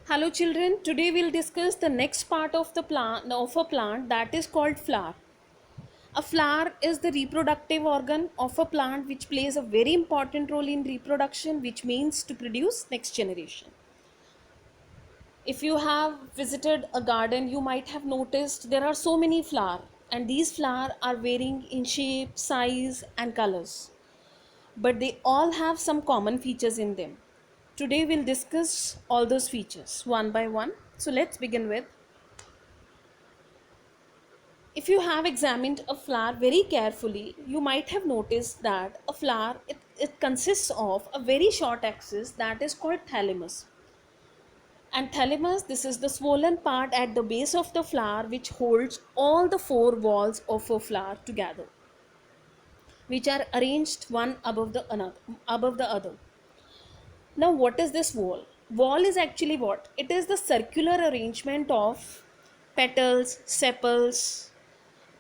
Hello children, today we'll discuss the next part of the plant of a plant that is called flower. A flower is the reproductive organ of a plant which plays a very important role in reproduction, which means to produce next generation. If you have visited a garden, you might have noticed there are so many flowers, and these flowers are varying in shape, size and colors, but they all have some common features in them. Today we'll discuss all those features one by one. So let's begin with, if you have examined a flower very carefully, you might have noticed that a flower it consists of a very short axis that is called thalamus. And thalamus, this is the swollen part at the base of the flower which holds all the four walls of a flower together, which are arranged one above the other. Now, what is this wall? Wall is actually what? It is the circular arrangement of petals, sepals,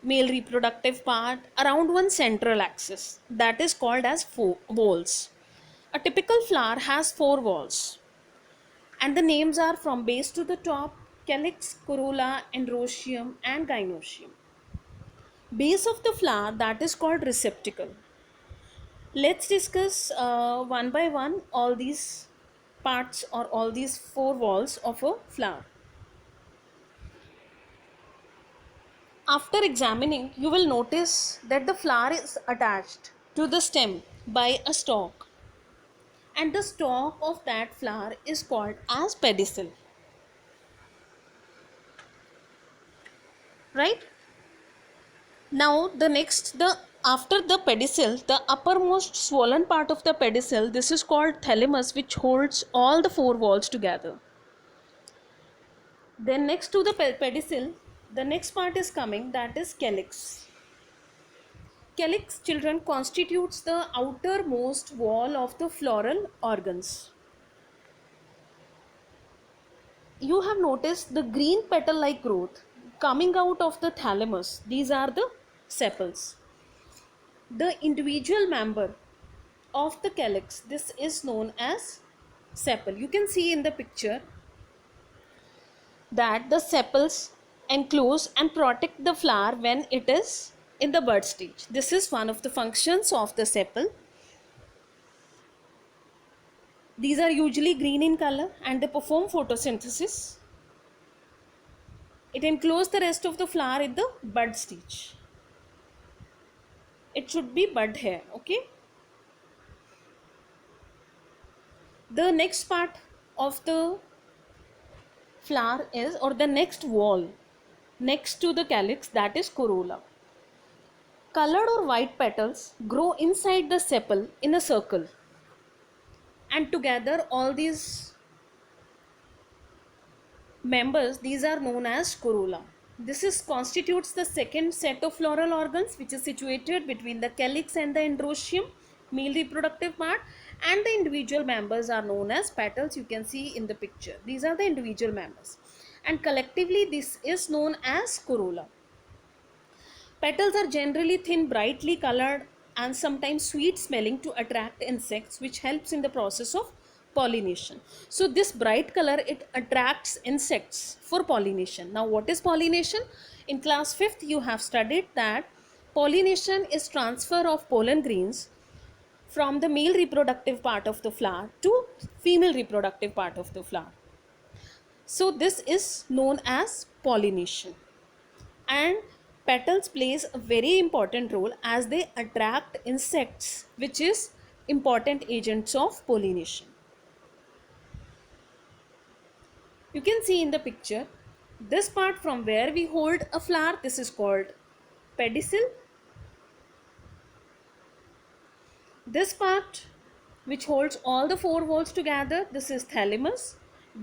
male reproductive part around one central axis that is called as four walls. A typical flower has four walls, and the names are from base to the top: calyx, corolla, androecium and gynoecium. Base of the flower, that is called receptacle. Let's discuss one by one all these parts or all these four walls of a flower. After examining, you will notice that the flower is attached to the stem by a stalk, and the stalk of that flower is called as pedicel. Right? Now the after the pedicel, the uppermost swollen part of the pedicel, this is called thalamus, which holds all the four walls together. Then next to the pedicel, the next part is coming, that is calyx. Calyx, children, constitutes the outermost wall of the floral organs. You have noticed the green petal-like growth coming out of the thalamus. These are the sepals. The individual member of the calyx, this is known as sepal. You can see in the picture that the sepals enclose and protect the flower when it is in the bud stage. This is one of the functions of the sepal. These are usually green in color and they perform photosynthesis. It encloses the rest of the flower in the bud stage. It should be bud hair, okay? The next part of the flower is, or the next wall next to the calyx, that is corolla. Colored or white petals grow inside the sepal in a circle, and together all these members, these are known as corolla. This constitutes the second set of floral organs, which is situated between the calyx and the androecium, male reproductive part, and the individual members are known as petals. You can see in the picture, these are the individual members, and collectively this is known as corolla. Petals are generally thin, brightly colored and sometimes sweet smelling to attract insects, which helps in the process of pollination. So this bright color, it attracts insects for pollination. Now what is pollination? In class 5th you have studied that pollination is transfer of pollen grains from the male reproductive part of the flower to female reproductive part of the flower. So this is known as pollination, and petals plays a very important role as they attract insects, which is important agents of pollination. You can see in the picture, this part from where we hold a flower, this is called pedicel. This part which holds all the four walls together, this is thalamus.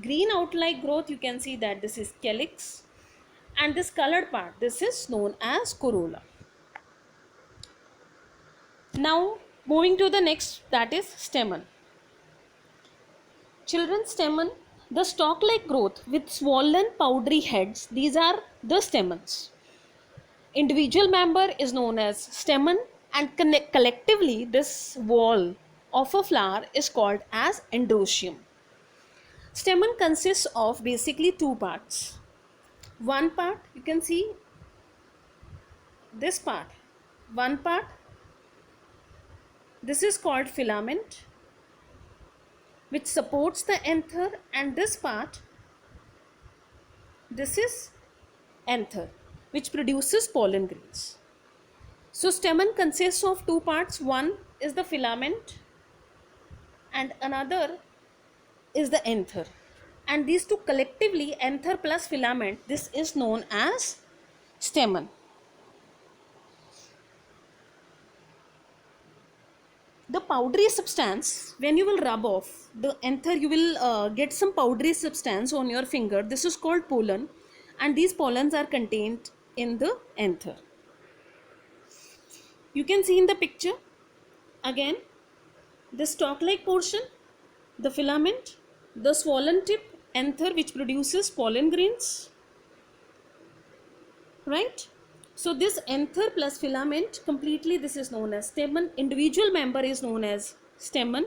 Green outline growth, you can see that this is calyx, and this colored part, this is known as corolla. Now moving to the next, that is stamen. Children's stamen, the stalk-like growth with swollen powdery heads, these are the stamens. Individual member is known as stamen, and collectively this wall of a flower is called as androecium. Stamen consists of basically two parts. One part, you can see this part. One part, this is called filament, which supports the anther, and this part, this is anther, which produces pollen grains. So stamen consists of two parts. One is the filament and another is the anther. And these two collectively, anther plus filament, this is known as stamen. The powdery substance, when you will rub off the anther, you will get some powdery substance on your finger. This is called pollen, and these pollens are contained in the anther. You can see in the picture again the stalk-like portion, the filament, the swollen tip, anther, which produces pollen grains, right? So this anther plus filament, completely this is known as stamen. Individual member is known as stamen,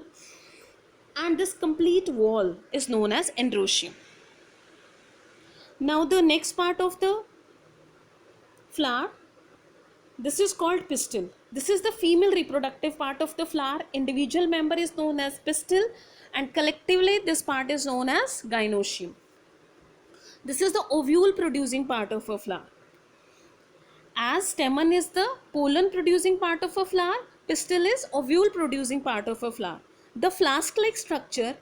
and this complete wall is known as androecium. Now the next part of the flower, this is called pistil. This is the female reproductive part of the flower. Individual member is known as pistil, and collectively this part is known as gynoecium. This is the ovule producing part of a flower. As stamen is the pollen producing part of a flower, pistil is ovule producing part of a flower. The flask-like structure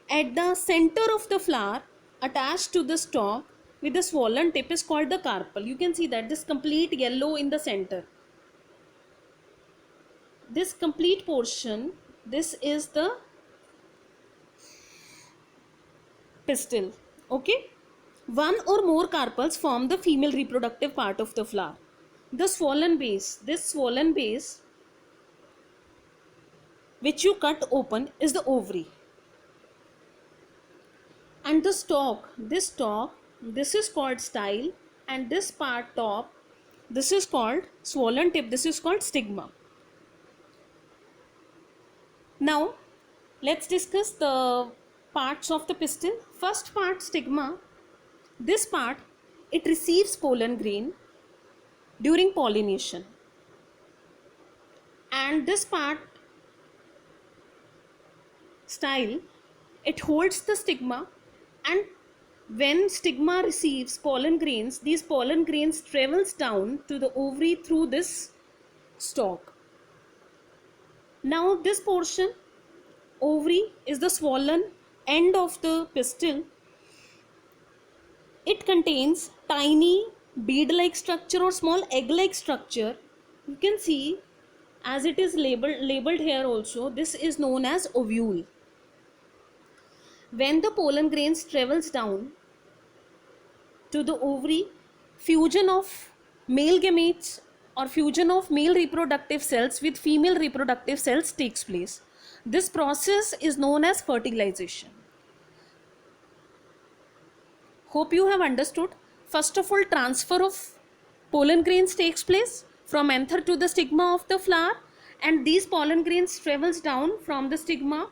at the center of the flower attached to the stalk with the swollen tip is called the carpel. You can see that this complete yellow in the center. This complete portion, this is the pistil. Okay. One or more carpels form the female reproductive part of the flower. The swollen base, this swollen base which you cut open is the ovary. And the stalk, this is called style, and this part top, this is called swollen tip, this is called stigma. Now let's discuss the parts of the pistil. First part, stigma. This part, it receives pollen grain during pollination, and this part, style, it holds the stigma, and when stigma receives pollen grains, these pollen grains travels down to the ovary through this stalk. Now this portion, ovary, is the swollen end of the pistil. It contains tiny bead-like structure or small egg-like structure. You can see as it is labeled here also, this is known as ovule. When the pollen grains travels down to the ovary, fusion of male gametes or fusion of male reproductive cells with female reproductive cells takes place. This process is known as fertilization. Hope you have understood. First of all, transfer of pollen grains takes place from anther to the stigma of the flower, and these pollen grains travels down from the stigma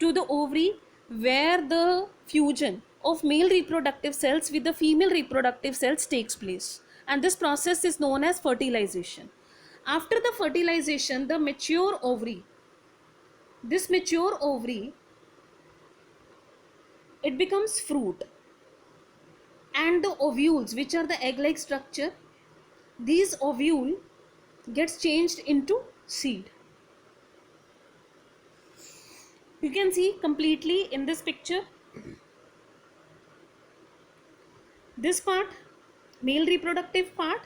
to the ovary, where the fusion of male reproductive cells with the female reproductive cells takes place, and this process is known as fertilization. After the fertilization, the mature ovary, this mature ovary, it becomes fruit, and the ovules, which are the egg-like structure, these ovule gets changed into seed. You can see completely in this picture. This part, male reproductive part,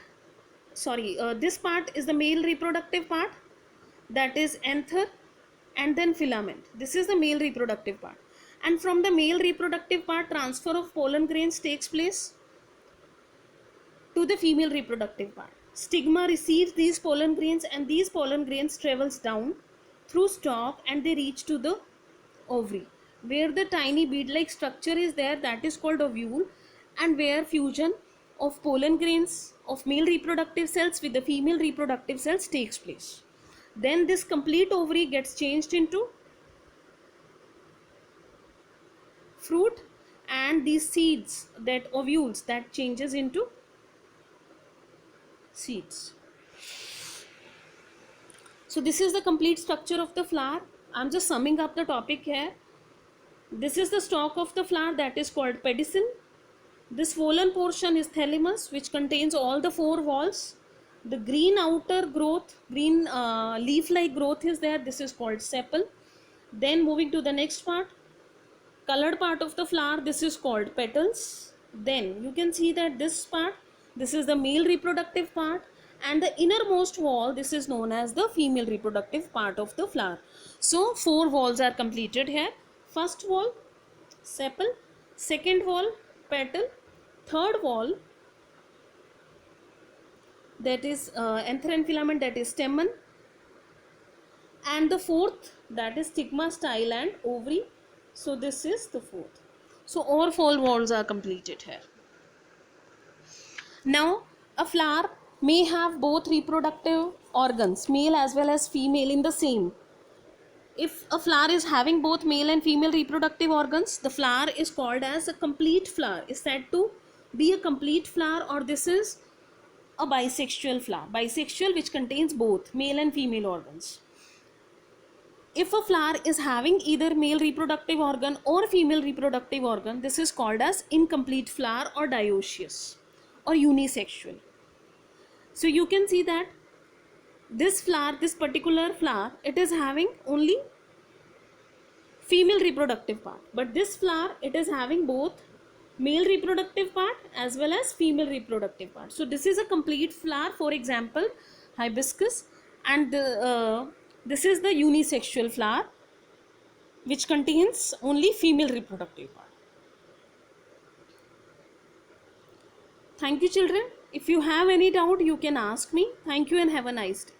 this part is the male reproductive part, that is anther, and then filament. This is the male reproductive part, and from the male reproductive part, transfer of pollen grains takes place to the female reproductive part. Stigma receives these pollen grains, and these pollen grains travels down through stalk and they reach to the ovary, where the tiny bead-like structure is there, that is called ovule, and where fusion of pollen grains of male reproductive cells with the female reproductive cells takes place. Then this complete ovary gets changed into fruit, and these seeds, that ovules, that changes into seeds. So this is the complete structure of the flower. I'm just summing up the topic here. This is the stalk of the flower, that is called pedicel. This swollen portion is thalamus, which contains all the four walls. The green outer growth, green leaf-like growth is there. This is called sepal. Then moving to the next part, colored part of the flower, this is called petals. Then you can see that this part, this is the male reproductive part, and the innermost wall, this is known as the female reproductive part of the flower. So four walls are completed here. First wall, sepal. Second wall, petal. Third wall, that is anther and filament, that is stamen. And the fourth, that is stigma, style and ovary. So this is the fourth. So all four walls are completed here. Now a flower may have both reproductive organs, male as well as female, in the same. If a flower is having both male and female reproductive organs, the flower is called as a complete flower, is said to be a complete flower, or this is a bisexual flower. Bisexual, which contains both male and female organs. If a flower is having either male reproductive organ or female reproductive organ, this is called as incomplete flower or dioecious or unisexual. So you can see that this flower, this particular flower, it is having only female reproductive part, but this flower, it is having both male reproductive part as well as female reproductive part. So this is a complete flower. For example, hibiscus, and this is the unisexual flower, which contains only female reproductive part. Thank you, children. If you have any doubt, you can ask me. Thank you and have a nice day.